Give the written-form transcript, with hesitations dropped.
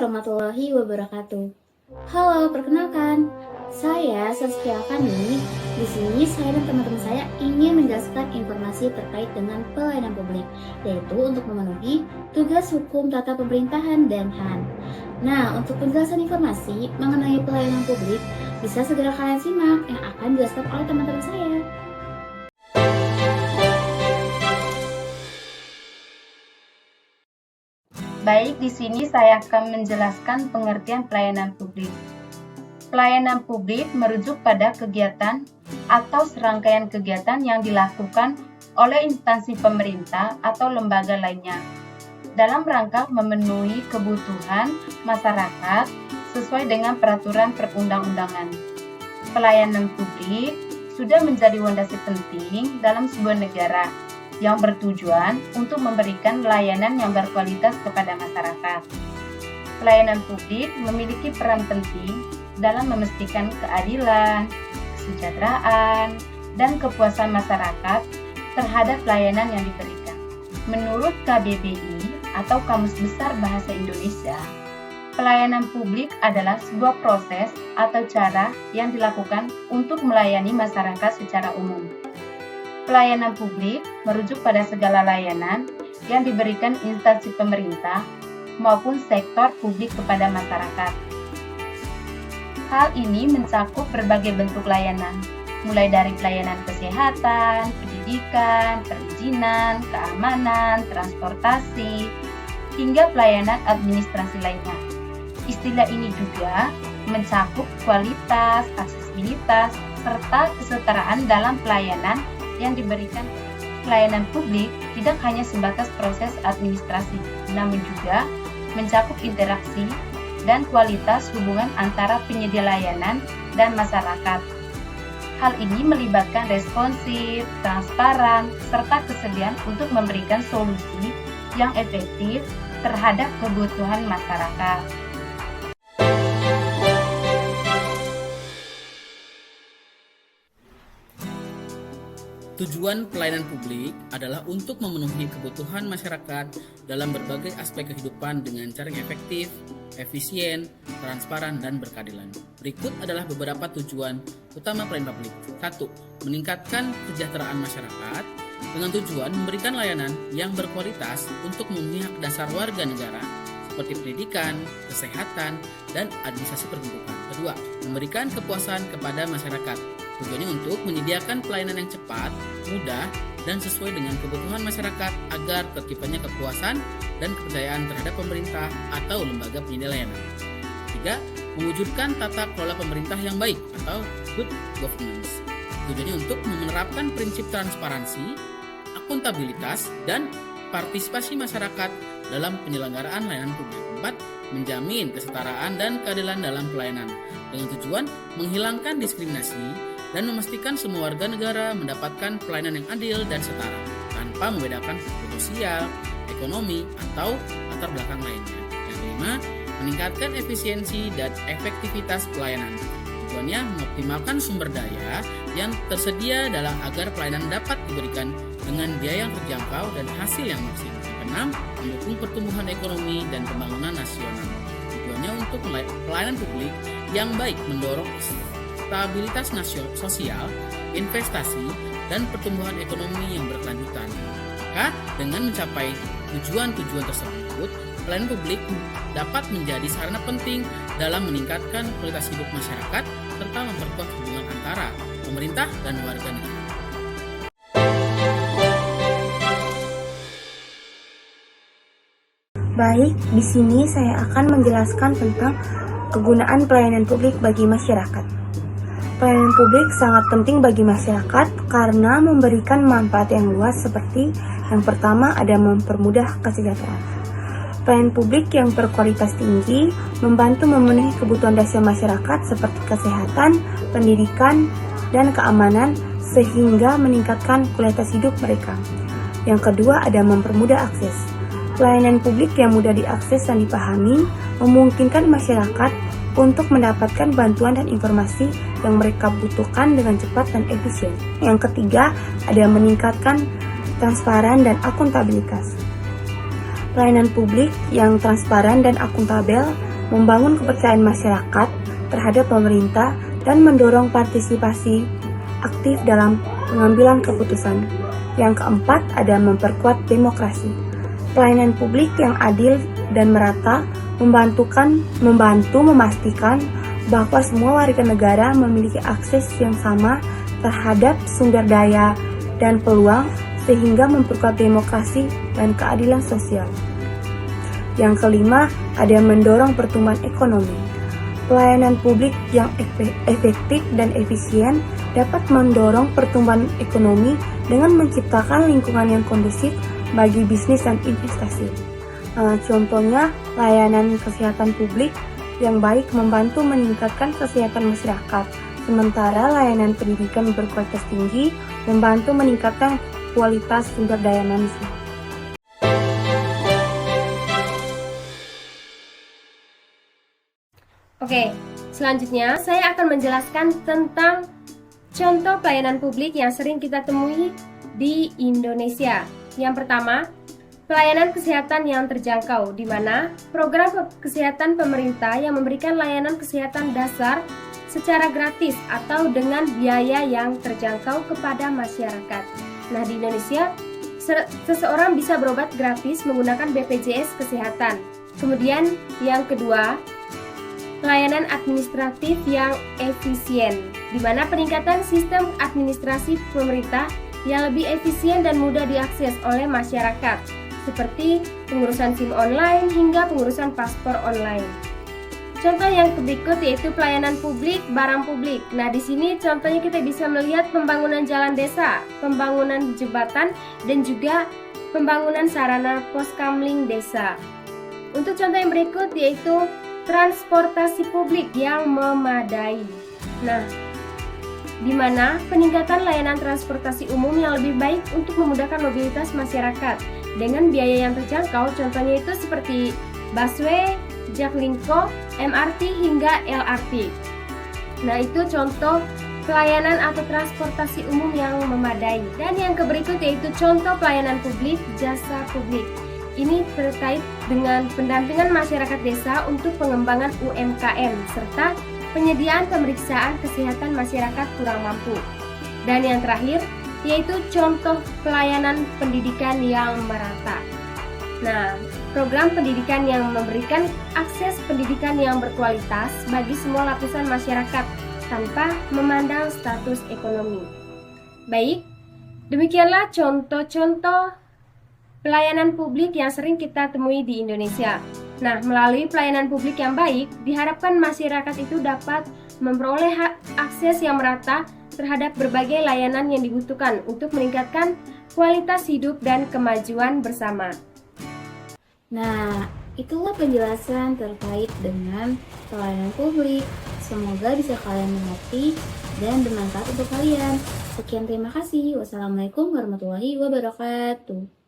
warahmatullahi wabarakatuh. Halo, perkenalkan, saya Saskia Kani. Di sini saya dan teman-teman saya ingin menjelaskan informasi terkait dengan pelayanan publik, yaitu untuk memenuhi tugas hukum tata pemerintahan dan HAM. Nah, untuk penjelasan informasi mengenai pelayanan publik, bisa segera kalian simak yang akan dijelaskan oleh teman-teman saya. Baik, di sini saya akan menjelaskan pengertian pelayanan publik. Pelayanan publik merujuk pada kegiatan atau serangkaian kegiatan yang dilakukan oleh instansi pemerintah atau lembaga lainnya dalam rangka memenuhi kebutuhan masyarakat sesuai dengan peraturan perundang-undangan. Pelayanan publik sudah menjadi fondasi penting dalam sebuah negara yang bertujuan untuk memberikan layanan yang berkualitas kepada masyarakat. Pelayanan publik memiliki peran penting dalam memastikan keadilan, kesejahteraan, dan kepuasan masyarakat terhadap layanan yang diberikan. Menurut KBBI atau Kamus Besar Bahasa Indonesia, pelayanan publik adalah sebuah proses atau cara yang dilakukan untuk melayani masyarakat secara umum. Pelayanan publik merujuk pada segala layanan yang diberikan instansi pemerintah maupun sektor publik kepada masyarakat. Hal ini mencakup berbagai bentuk layanan, mulai dari pelayanan kesehatan, pendidikan, perizinan, keamanan, transportasi, hingga pelayanan administrasi lainnya. Istilah ini juga mencakup kualitas, aksesibilitas, serta kesetaraan dalam pelayanan yang diberikan. Pelayanan publik tidak hanya sebatas proses administrasi, namun juga mencakup interaksi dan kualitas hubungan antara penyedia layanan dan masyarakat. Hal ini melibatkan responsif, transparan, serta kesediaan untuk memberikan solusi yang efektif terhadap kebutuhan masyarakat. Tujuan pelayanan publik adalah untuk memenuhi kebutuhan masyarakat dalam berbagai aspek kehidupan dengan cara yang efektif, efisien, transparan, dan berkeadilan. Berikut adalah beberapa tujuan utama pelayanan publik. 1. Meningkatkan kesejahteraan masyarakat dengan tujuan memberikan layanan yang berkualitas untuk memenuhi hak dasar warga negara seperti pendidikan, kesehatan, dan administrasi perkebutuhan. Kedua, memberikan kepuasan kepada masyarakat. Tujuannya untuk menyediakan pelayanan yang cepat, mudah, dan sesuai dengan kebutuhan masyarakat agar terciptanya kepuasan dan kepercayaan terhadap pemerintah atau lembaga penyedia layanan. 3. Mewujudkan tata kelola pemerintah yang baik atau good governance. Tujuannya untuk menerapkan prinsip transparansi, akuntabilitas, dan partisipasi masyarakat dalam penyelenggaraan layanan publik. 4. Menjamin kesetaraan dan keadilan dalam pelayanan dengan tujuan menghilangkan diskriminasi dan memastikan semua warga negara mendapatkan pelayanan yang adil dan setara tanpa membedakan sosial, ekonomi, atau latar belakang lainnya. Yang kelima, meningkatkan efisiensi dan efektivitas pelayanan. Tujuannya mengoptimalkan sumber daya yang tersedia dalam agar pelayanan dapat diberikan dengan biaya yang terjangkau dan hasil yang maksimal. Yang keenam, mendukung pertumbuhan ekonomi dan pembangunan nasional. Tujuannya untuk pelayanan publik yang baik mendorong stabilitas sosial, investasi, dan pertumbuhan ekonomi yang berkelanjutan. Maka, dengan mencapai tujuan-tujuan tersebut, pelayanan publik dapat menjadi sarana penting dalam meningkatkan kualitas hidup masyarakat serta memperkuat hubungan antara pemerintah dan warga negara. Baik, di sini saya akan menjelaskan tentang kegunaan pelayanan publik bagi masyarakat. Pelayanan publik sangat penting bagi masyarakat karena memberikan manfaat yang luas seperti yang pertama ada mempermudah kesejahteraan. Pelayanan publik yang berkualitas tinggi membantu memenuhi kebutuhan dasar masyarakat seperti kesehatan, pendidikan, dan keamanan sehingga meningkatkan kualitas hidup mereka. Yang kedua ada mempermudah akses. Pelayanan publik yang mudah diakses dan dipahami memungkinkan masyarakat untuk mendapatkan bantuan dan informasi yang mereka butuhkan dengan cepat dan efisien. Yang ketiga, ada meningkatkan transparan dan akuntabilitas. Pelayanan publik yang transparan dan akuntabel membangun kepercayaan masyarakat terhadap pemerintah, dan mendorong partisipasi aktif dalam pengambilan keputusan. Yang keempat ada memperkuat demokrasi. Pelayanan publik yang adil dan merata membantu memastikan bahwa semua warga negara memiliki akses yang sama terhadap sumber daya dan peluang, sehingga memperkuat demokrasi dan keadilan sosial. Yang kelima, ada mendorong pertumbuhan ekonomi. Pelayanan publik yang efektif dan efisien dapat mendorong pertumbuhan ekonomi dengan menciptakan lingkungan yang kondusif bagi bisnis dan investasi. Contohnya, layanan kesehatan publik yang baik membantu meningkatkan kesehatan masyarakat, sementara layanan pendidikan berkualitas tinggi membantu meningkatkan kualitas sumber daya manusia. Oke, selanjutnya saya akan menjelaskan tentang contoh pelayanan publik yang sering kita temui di Indonesia. Yang pertama, pelayanan kesehatan yang terjangkau, di mana program kesehatan pemerintah yang memberikan layanan kesehatan dasar secara gratis atau dengan biaya yang terjangkau kepada masyarakat. Nah, di Indonesia, seseorang bisa berobat gratis menggunakan BPJS Kesehatan. Kemudian yang kedua, pelayanan administratif yang efisien, di mana peningkatan sistem administrasi pemerintah yang lebih efisien dan mudah diakses oleh masyarakat, seperti pengurusan SIM online hingga pengurusan paspor online. Contoh yang berikut yaitu pelayanan publik, barang publik. Nah, di sini contohnya kita bisa melihat pembangunan jalan desa, pembangunan jembatan, dan juga pembangunan sarana poskamling desa. Untuk contoh yang berikut yaitu transportasi publik yang memadai. Nah, di mana peningkatan layanan transportasi umum yang lebih baik untuk memudahkan mobilitas masyarakat dengan biaya yang terjangkau, contohnya itu seperti busway, Jaklingko, MRT hingga LRT. Nah, itu contoh pelayanan atau transportasi umum yang memadai. Dan yang berikut yaitu contoh pelayanan publik, jasa publik. Ini terkait dengan pendampingan masyarakat desa untuk pengembangan UMKM serta penyediaan pemeriksaan kesehatan masyarakat kurang mampu. Dan yang terakhir yaitu contoh pelayanan pendidikan yang merata. Nah, program pendidikan yang memberikan akses pendidikan yang berkualitas bagi semua lapisan masyarakat tanpa memandang status ekonomi. Baik, demikianlah contoh-contoh pelayanan publik yang sering kita temui di Indonesia. Nah, melalui pelayanan publik yang baik, diharapkan masyarakat itu dapat memperoleh akses yang merata terhadap berbagai layanan yang dibutuhkan untuk meningkatkan kualitas hidup dan kemajuan bersama. Nah, itulah penjelasan terkait dengan pelayanan publik. Semoga bisa kalian mengerti dan bermanfaat untuk kalian. Sekian, terima kasih. Wassalamualaikum warahmatullahi wabarakatuh.